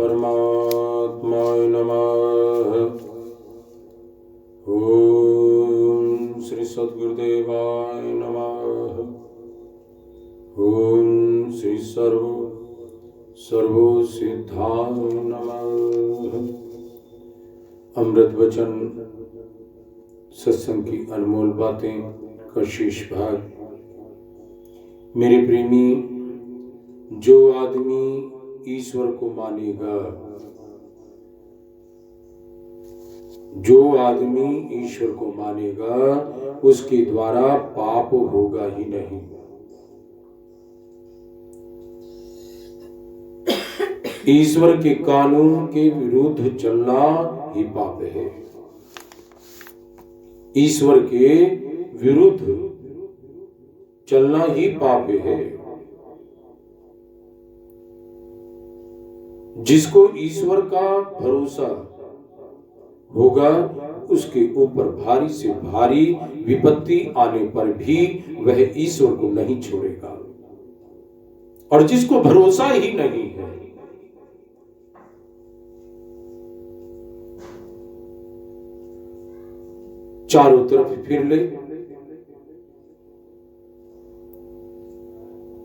परमात्माय नमः। ओम श्री सद्गुरुदेवाय नमः। ओम श्री सर्व सिद्धाय नमः। अमृत वचन सत्संग की अनमोल बातें का शेष भाग। मेरे प्रेमी, जो आदमी ईश्वर को मानेगा, जो आदमी ईश्वर को मानेगा, उसके द्वारा पाप होगा ही नहीं। ईश्वर के कानून के विरुद्ध चलना ही पाप है। ईश्वर के विरुद्ध चलना ही पाप है। जिसको ईश्वर का भरोसा होगा, उसके ऊपर भारी से भारी विपत्ति आने पर भी वह ईश्वर को नहीं छोड़ेगा। और जिसको भरोसा ही नहीं है, चारों तरफ फिर ले।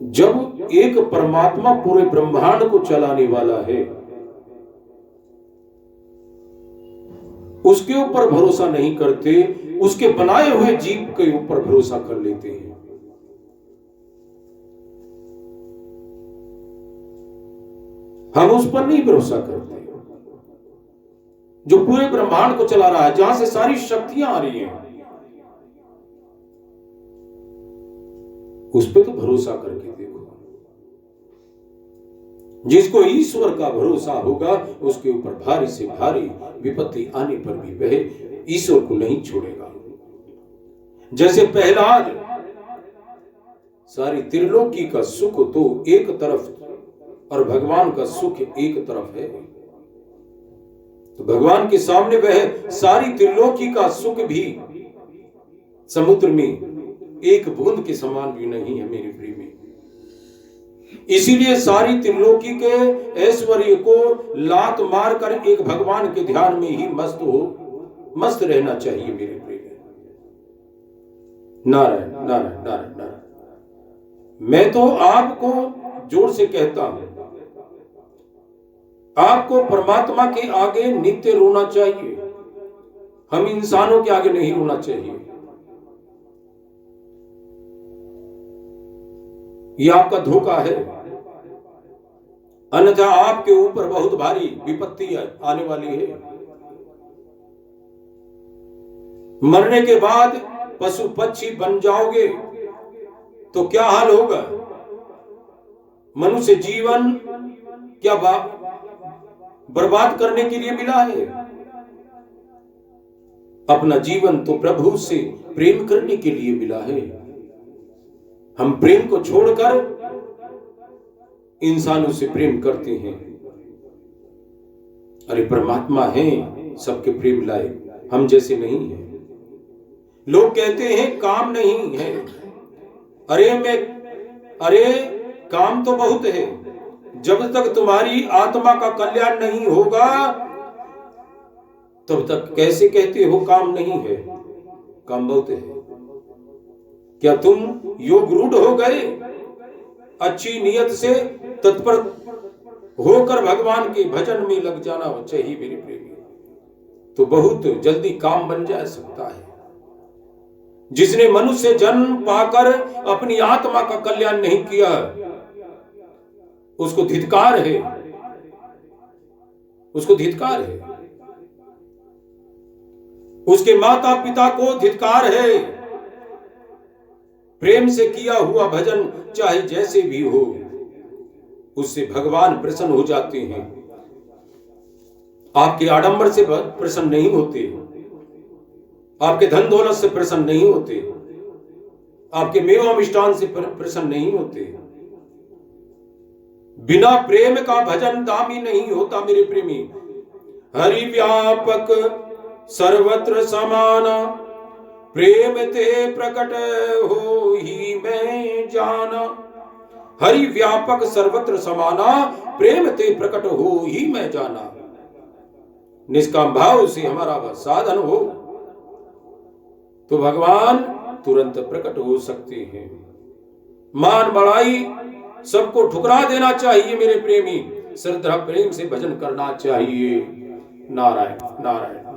जब एक परमात्मा पूरे ब्रह्मांड को चलाने वाला है, उसके ऊपर भरोसा नहीं करते, उसके बनाए हुए जीव के ऊपर भरोसा कर लेते हैं। हम उस पर नहीं भरोसा करते जो पूरे ब्रह्मांड को चला रहा है, जहां से सारी शक्तियां आ रही हैं। उस पर तो भरोसा करके देखो। जिसको ईश्वर का भरोसा होगा, उसके ऊपर भारी से भारी विपत्ति आने पर भी वह ईश्वर को नहीं छोड़ेगा। जैसे प्रहलाद, सारी त्रिलोकी का सुख तो एक तरफ और भगवान का सुख एक तरफ है, तो भगवान के सामने वह सारी त्रिलोकी का सुख भी समुद्र में एक बूंद के समान भी नहीं है मेरे प्रेमी। इसीलिए सारी त्रिलोकी के ऐश्वर्य को लात मार कर एक भगवान के ध्यान में ही मस्त रहना चाहिए मेरे प्रेमी। नारायण नारायण नारायण नारायण। मैं तो आपको जोर से कहता हूं, आपको परमात्मा के आगे नित्य रोना चाहिए। हम इंसानों के आगे नहीं रोना चाहिए। यह आपका धोखा है, अन्यथा आपके ऊपर बहुत भारी विपत्ति आने वाली है। मरने के बाद पशु पक्षी बन जाओगे तो क्या हाल होगा? मनुष्य जीवन क्या बर्बाद करने के लिए मिला है? अपना जीवन तो प्रभु से प्रेम करने के लिए मिला है। हम प्रेम को छोड़कर इंसानों से प्रेम करते हैं। अरे परमात्मा है, सबके प्रेम लाए, हम जैसे नहीं है। लोग कहते हैं काम नहीं है। अरे काम तो बहुत है। जब तक तुम्हारी आत्मा का कल्याण नहीं होगा, तब तक कैसे कहते हो काम नहीं है? काम बहुत है। क्या तुम योग रूढ़ हो गए? अच्छी नियत से तत्पर होकर भगवान के भजन में लग जाना चाहिए मेरे प्रेमी, तो बहुत जल्दी काम बन जा सकता है। जिसने मनुष्य जन्म पाकर अपनी आत्मा का कल्याण नहीं किया, उसको धिक्कार है, उसको धिक्कार है। उसके माता पिता को धिक्कार है। प्रेम से किया हुआ भजन चाहे जैसे भी हो, उससे भगवान प्रसन्न हो जाते हैं। आपके आडंबर से प्रसन्न नहीं होते, आपके धन दौलत से प्रसन्न नहीं होते, आपके मेवा मिष्टान से प्रसन्न नहीं होते। बिना प्रेम का भजन दामी नहीं होता मेरे प्रेमी। हरि व्यापक सर्वत्र समाना, प्रेम ते प्रकट हो ही मैं जाना। हरि व्यापक सर्वत्र समाना, प्रेम ते प्रकट हो ही मैं जाना। निष्काम भाव से हमारा वह साधन हो तो भगवान तुरंत प्रकट हो सकते हैं। मान बढ़ाई सबको ठुकरा देना चाहिए मेरे प्रेमी, श्रद्धा प्रेम से भजन करना चाहिए। नारायण नारायण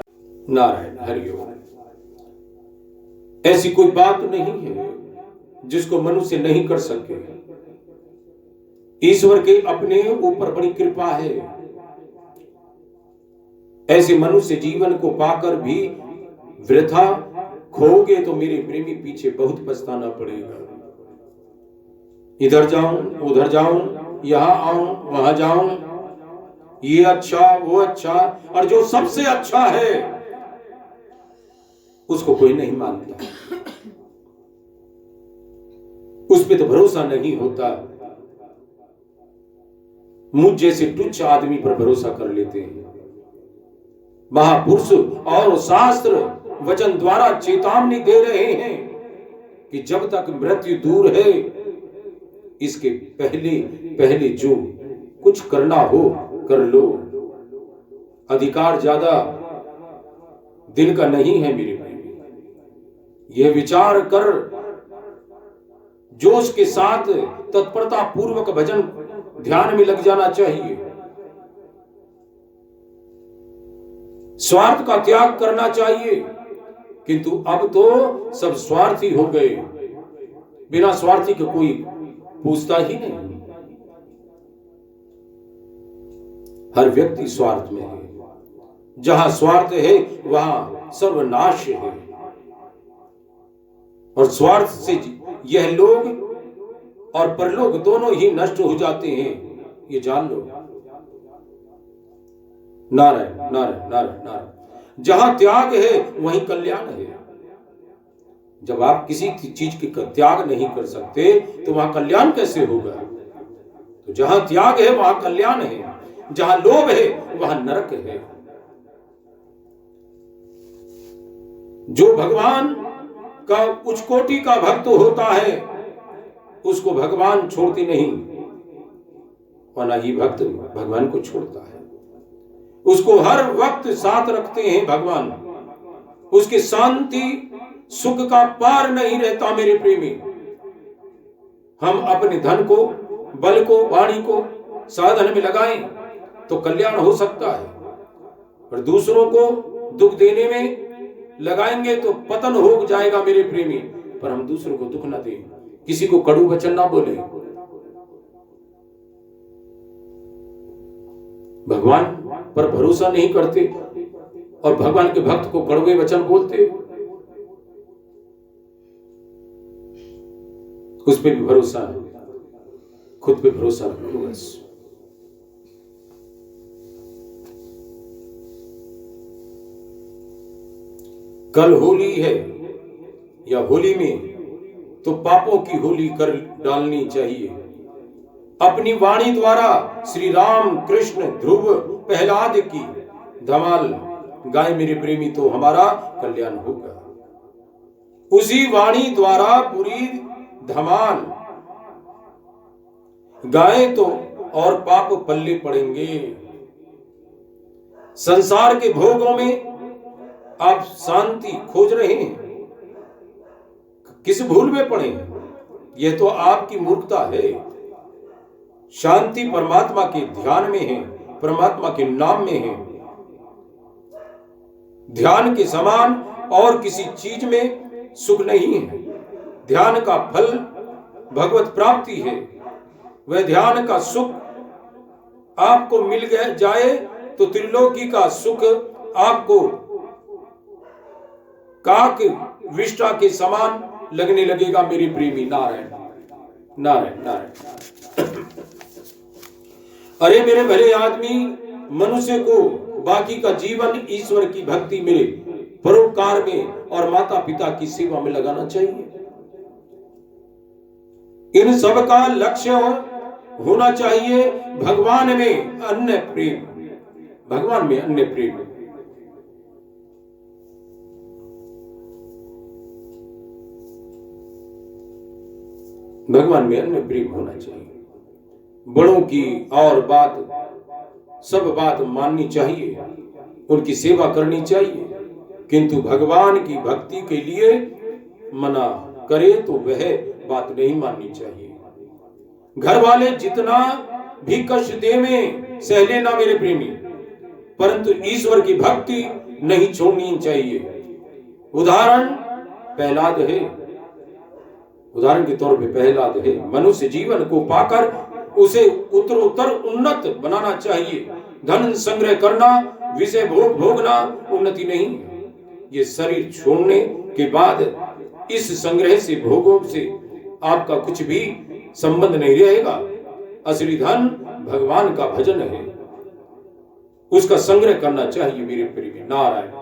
नारायण, हरिओम। ऐसी कोई बात नहीं है जिसको मनुष्य नहीं कर सके। ईश्वर के अपने ऊपर बड़ी कृपा है। ऐसे मनुष्य जीवन को पाकर भी वृथा खोगे तो मेरे प्रेमी पीछे बहुत पछताना पड़ेगा। इधर जाऊं उधर जाऊं, यहां आऊं वहां जाऊं, ये अच्छा वो अच्छा, और जो सबसे अच्छा है उसको कोई नहीं मानता, उस पे तो भरोसा नहीं होता। मुझ जैसे तुच्छ आदमी पर भरोसा कर लेते हैं। महापुरुष और शास्त्र वचन द्वारा चेतावनी दे रहे हैं कि जब तक मृत्यु दूर है, इसके पहले पहले जो कुछ करना हो कर लो। अधिकार ज्यादा दिन का नहीं है मेरे प्रेमी। यह विचार कर जोश के साथ तत्परता पूर्वक भजन ध्यान में लग जाना चाहिए। स्वार्थ का त्याग करना चाहिए, किंतु अब तो सब स्वार्थी हो गए। बिना स्वार्थी के कोई पूछता ही नहीं। हर व्यक्ति स्वार्थ में है। जहां स्वार्थ है वहां सर्वनाश है। और स्वार्थ से यह लोग और परलोक दोनों ही नष्ट हो जाते हैं, ये जान लो। नारायण नारायण नारायण नारायण। जहां त्याग है वहीं कल्याण है। जब आप किसी चीज का त्याग नहीं कर सकते तो वहां कल्याण कैसे होगा? तो जहां त्याग है वहां कल्याण है, जहां लोभ है वहां नरक है। जो भगवान का उच्च कोटि का भक्त होता है उसको भगवान छोड़ते नहीं, और ना ही भक्त भगवान को छोड़ता है। उसको हर वक्त साथ रखते हैं भगवान। उसकी शांति सुख का पार नहीं रहता मेरे प्रेमी। हम अपने धन को, बल को, वाणी को साधन में लगाएं तो कल्याण हो सकता है, और दूसरों को दुख देने में लगाएंगे तो पतन हो जाएगा मेरे प्रेमी। पर हम दूसरों को दुख ना दें, किसी को कड़ू वचन ना बोले। भगवान पर भरोसा नहीं करते और भगवान के भक्त को कड़वे वचन बोलते, उस पे भी भरोसा है, खुद पे भरोसा रखो बस। कल होली है या होली में तो पापों की होली कर डालनी चाहिए। अपनी वाणी द्वारा श्री राम कृष्ण ध्रुव प्रहलाद की धमाल गाय मेरे प्रेमी तो हमारा कल्याण होगा। उसी वाणी द्वारा पूरी धमाल गाय तो और पाप पल्ले पड़ेंगे। संसार के भोगों में आप शांति खोज रहे हैं, किस भूल में पड़े? यह तो आपकी मूर्खता है। शांति परमात्मा के ध्यान में है, परमात्मा के नाम में है। ध्यान के समान और किसी चीज में सुख नहीं है। ध्यान का फल भगवत प्राप्ति है। वह ध्यान का सुख आपको मिल जाए तो त्रिलोकी का सुख आपको काक विष्टा के समान लगने लगेगा मेरे प्रेमी। नारायण नारायण नारायण। अरे मेरे भले आदमी, मनुष्य को बाकी का जीवन ईश्वर की भक्ति में, परोपकार में और माता पिता की सेवा में लगाना चाहिए। इन सब का लक्ष्य होना चाहिए भगवान में अन्य प्रेम, भगवान में अन्य प्रेम। भगवान में अन्य प्रेम होना चाहिए। बड़ों की और सब बात माननी चाहिए, उनकी सेवा करनी चाहिए, किंतु भगवान की भक्ति के लिए मना करे तो वह बात नहीं माननी चाहिए। घर वाले जितना भी कष्ट दे में सह लेना मेरे प्रेमी, परंतु ईश्वर की भक्ति नहीं छोड़नी चाहिए। उदाहरण प्रहलाद है, उदाहरण के तौर पे प्रहलाद है। मनुष्य जीवन को पाकर उसे उत्तरोत्तर उन्नत बनाना चाहिए। धन संग्रह करना, विषय भोग भोगना उन्नति नहीं है। ये शरीर छोड़ने के बाद इस संग्रह से, भोगों से आपका कुछ भी संबंध नहीं रहेगा। असली धन भगवान का भजन है, उसका संग्रह करना चाहिए मेरे प्रिय। नारायण।